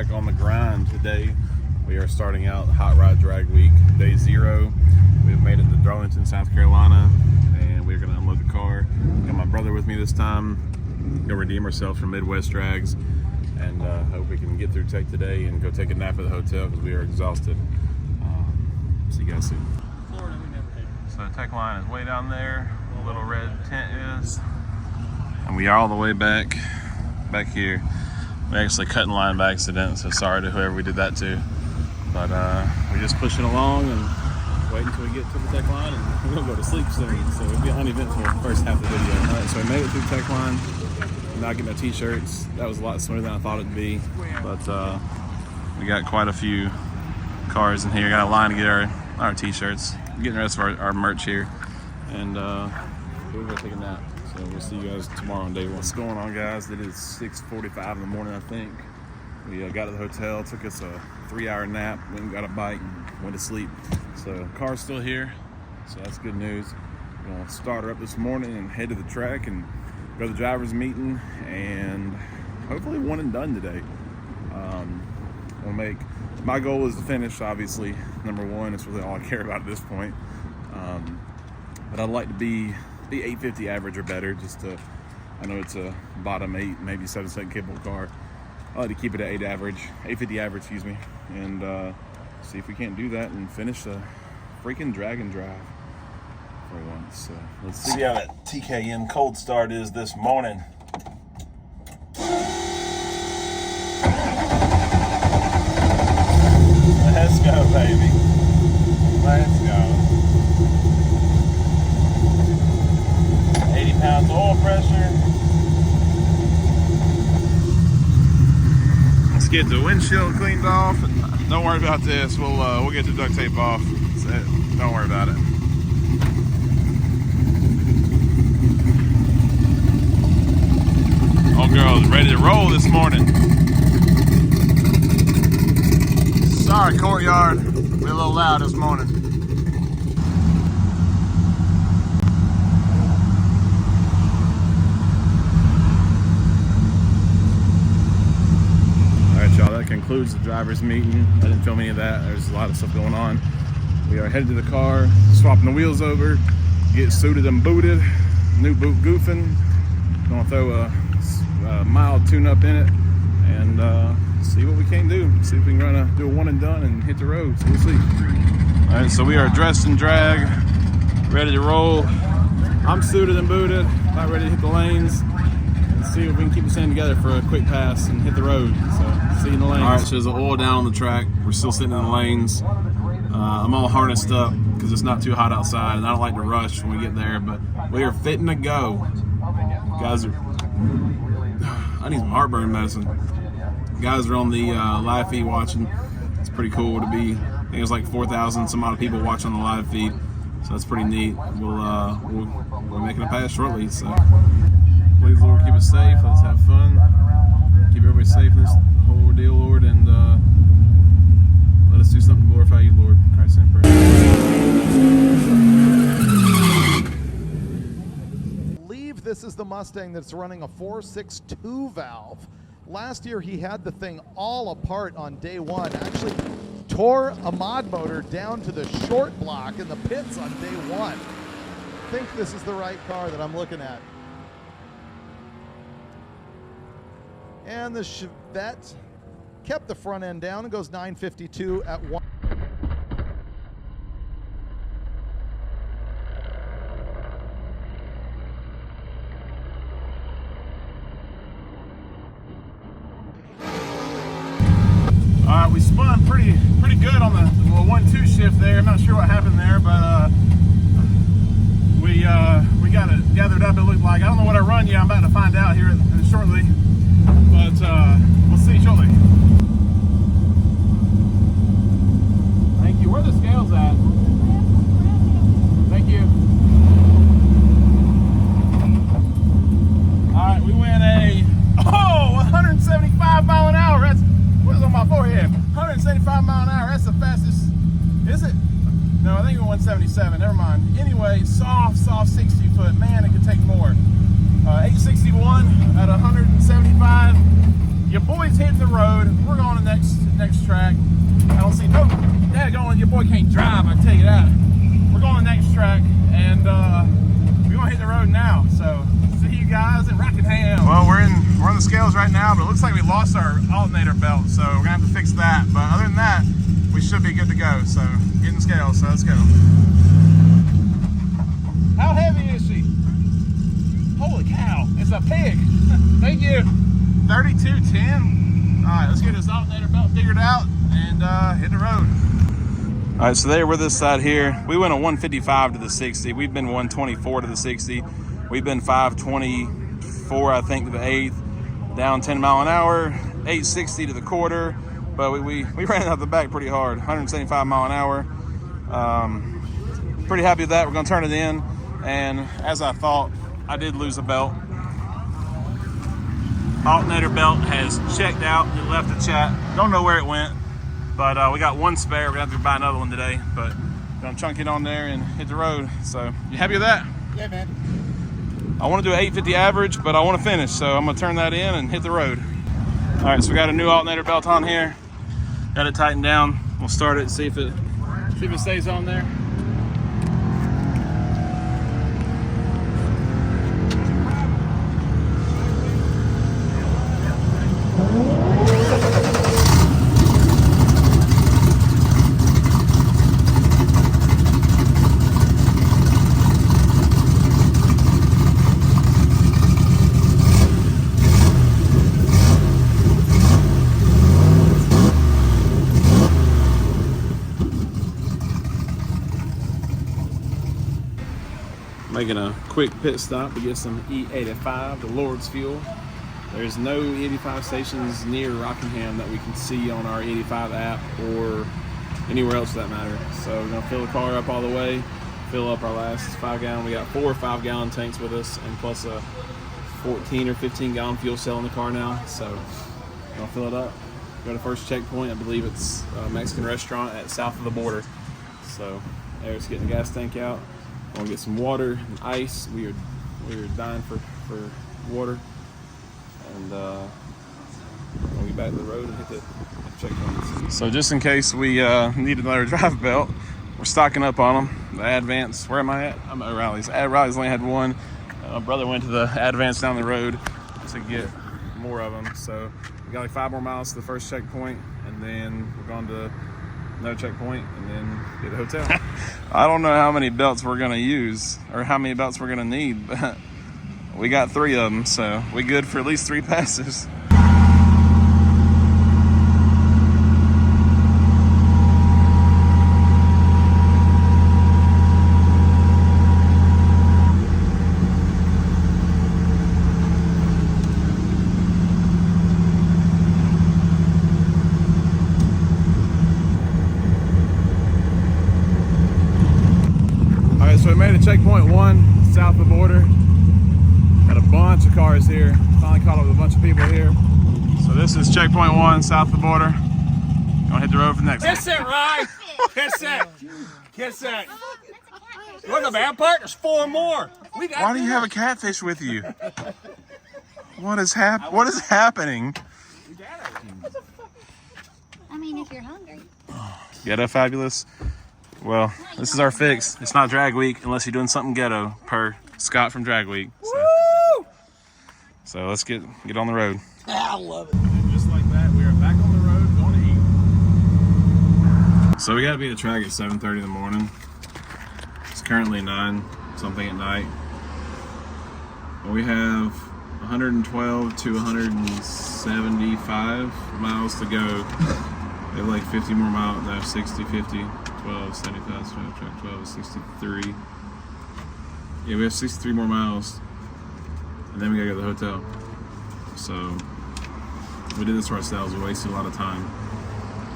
back on the grind today. We are starting out Hot Rod Drag Week, day 0. We've made it to Darlington, South Carolina, and we're going to unload the car. Got my brother with me this time. Go redeem ourselves from Midwest Drags, and hope we can get through tech today and go take a nap at the hotel because we are exhausted. See you guys soon. Florida, we never hit. So the tech line is way down there. The little red tent is, and we are all the way back here. We actually cut in line by accident, so sorry to whoever we did that to. But we're just pushing along and waiting until we get to the tech line, and we're gonna go to sleep soon. So it'll be uneventful first half of the video. All right, so we made it through tech line. I'm not getting no t-shirts. That was a lot smoother than I thought it'd be. But we got quite a few cars in here. Got a line to get our t-shirts. Getting the rest of our merch here, and we're gonna take a nap. So we'll see you guys tomorrow on day 1. What's going on, guys? It is 6:45 in the morning, I think. We got to the hotel, took us a 3-hour nap, went and got a bite, and went to sleep. So car's still here, so that's good news. We're gonna start her up this morning and head to the track and go to the driver's meeting, and hopefully one and done today. My goal is to finish, obviously, number 1. It's really all I care about at this point. But I'd like to be 850 average or better, I know it's a bottom 8, maybe 7-second capable car. I like to keep it at 850 average, excuse me, and see if we can't do that and finish the freaking drag and drive for once. So let's see how that TKN cold start is this morning. Let's go, baby. Let's go. 80 pounds of oil pressure. Let's get the windshield cleaned off, and don't worry about this. We'll get the duct tape off. That's it. Don't worry about it. Old girl is ready to roll this morning. Sorry, courtyard. We're a little loud this morning. Y'all, that concludes the driver's meeting. I didn't film any of that. There's a lot of stuff going on. We are headed to the car, swapping the wheels over, get suited and booted, new boot goofing. Gonna throw a mild tune-up in it and see what we can do. See if we can do a one and done and hit the road. So we'll see. All right, so we are dressed in drag, ready to roll. I'm suited and booted, about ready to hit the lanes. See if we can keep this thing together for a quick pass and hit the road. So, see you in the lanes. All right, so there's the oil down on the track. We're still sitting in the lanes. I'm all harnessed up because it's not too hot outside, and I don't like to rush when we get there, but we are fitting to go. Guys I need some heartburn medicine. Guys are on the live feed watching. It's pretty cool to be, I think there's like 4,000 some odd people watching on the live feed. So that's pretty neat. We're making a pass shortly, so. Please, Lord, keep us safe. Let's have fun. Keep everybody safe in this whole ordeal, Lord, and let us do something to glorify you, Lord. In Christ's name, pray. I believe this is the Mustang that's running a 4.62 valve. Last year, he had the thing all apart on day 1. Actually, tore a mod motor down to the short block in the pits on day 1. I think this is the right car that I'm looking at. And the Chevette kept the front end down and goes 952 at 1. All right, we spun pretty good on the 1-2 shift there. I'm not sure what happened there, but we got it gathered up. It looked like, I don't know what I run yet. I'm about to find out here shortly. But we'll see shortly. Thank you. Where are the scales at? Thank you. All right, we went 175 mile an hour. That's what's on my forehead. 175 mile an hour. That's the fastest. Is it? No, I think it went 177. Never mind. Anyway, soft 60 foot. Man, it could take more. 861 at 175. Your boys hit the road. We're going in that at. We're going to the next track, and we're gonna hit the road now. So see you guys in Rockingham. Well, we're on the scales right now, but it looks like we lost our alternator belt, so we're gonna have to fix that. But other than that, we should be good to go. So getting scales, so let's go. How heavy is she? Holy cow, it's a pig. Thank you. 3210. All right, let's get this alternator belt figured out and hit the road. All right, so there we're this side here. We went a 155 to the 60. We've been 124 to the 60. We've been 524, I think, to the 8th. Down 10 mile an hour, 860 to the quarter. But we ran it out the back pretty hard, 175 mile an hour. Pretty happy with that. We're gonna turn it in. And as I thought, I did lose a belt. Alternator belt has checked out. It left the chat. Don't know where it went, but we got one spare. We're gonna have to buy another one today, but gonna chunk it on there and hit the road. So you happy with that? Yeah, man. I want to do an 850 average, but I want to finish, so I'm gonna turn that in and hit the road. All right, so we got a new alternator belt on here. Got it tightened down. We'll start it and see if it stays on there. Making a quick pit stop to get some E85, the Lord's fuel. There's no E85 stations near Rockingham that we can see on our E85 app or anywhere else for that matter. So we're gonna fill the car up all the way, fill up our last 5 gallon. We got 4 5-gallon tanks with us and plus a 14 or 15 gallon fuel cell in the car now. So we're gonna fill it up. Go to first checkpoint. I believe it's a Mexican restaurant at south of the border. So there's getting the gas tank out. We'll get some water and ice. We are dying for water, and we'll get back to the road and hit the checkpoints. So just in case we need another drive belt, we're stocking up on them. The Advance. Where am I at? I'm at Riley's. Riley's only had one. My brother went to the Advance down the road to get more of them. So we got like 5 more miles to the first checkpoint, and then we're going to another checkpoint and then get a hotel. I don't know how many belts we're gonna use or how many belts we're gonna need, but we got 3 of them, so we good for at least 3 passes. So we made it checkpoint 1, south of the border. Got a bunch of cars here. Finally caught up with a bunch of people here. So this is checkpoint 1, south of the border. Gonna hit the road for the next one. Kiss it, Ryan. Kiss it. Kiss it. You want the bad part? There's 4 more. Why do you have a catfish with you? What is happening? I mean, if you're hungry. Ghetto Fabulous. Well, this is our fix. It's not drag week unless you're doing something ghetto, per Scott from Drag Week. So let's get on the road. I love it. And just like that, we are back on the road going to eat. So we gotta be at the track at 7:30 in the morning. It's currently 9 something at night. We have 112 to 175 miles to go. We have like 50 more miles, no, 60, 50. 12, 75, 12, 63. Yeah, we have 63 more miles, and then we gotta go to the hotel. So we did this for ourselves. We wasted a lot of time.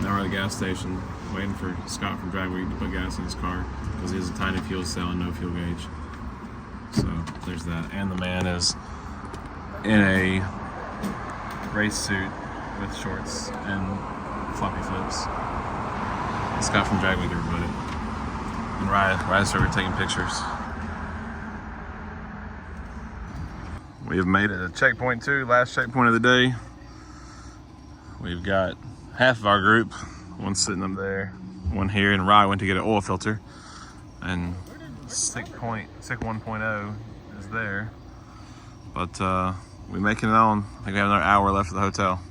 Now we're at the gas station waiting for Scott from Drag Week to put gas in his car because he has a tiny fuel cell and no fuel gauge. So there's that. And the man is in a race suit with shorts and floppy flips. Scott from Drag Week, everybody. And Ryan started taking pictures. We have made it to checkpoint 2, last checkpoint of the day. We've got half of our group, one sitting up there, one here, and Ryan went to get an oil filter. and SICK 1.0 is there. But we're making it on. I think we have another hour left at the hotel.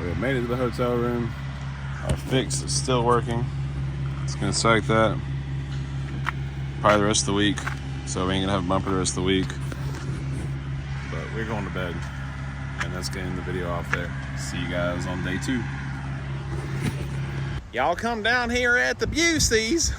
We have made it to the hotel room. Our fix is still working. It's gonna strike that probably the rest of the week. So we ain't gonna have a bumper the rest of the week. But we're going to bed. And that's getting the video off there. See you guys on day 2. Y'all come down here at the Buseys.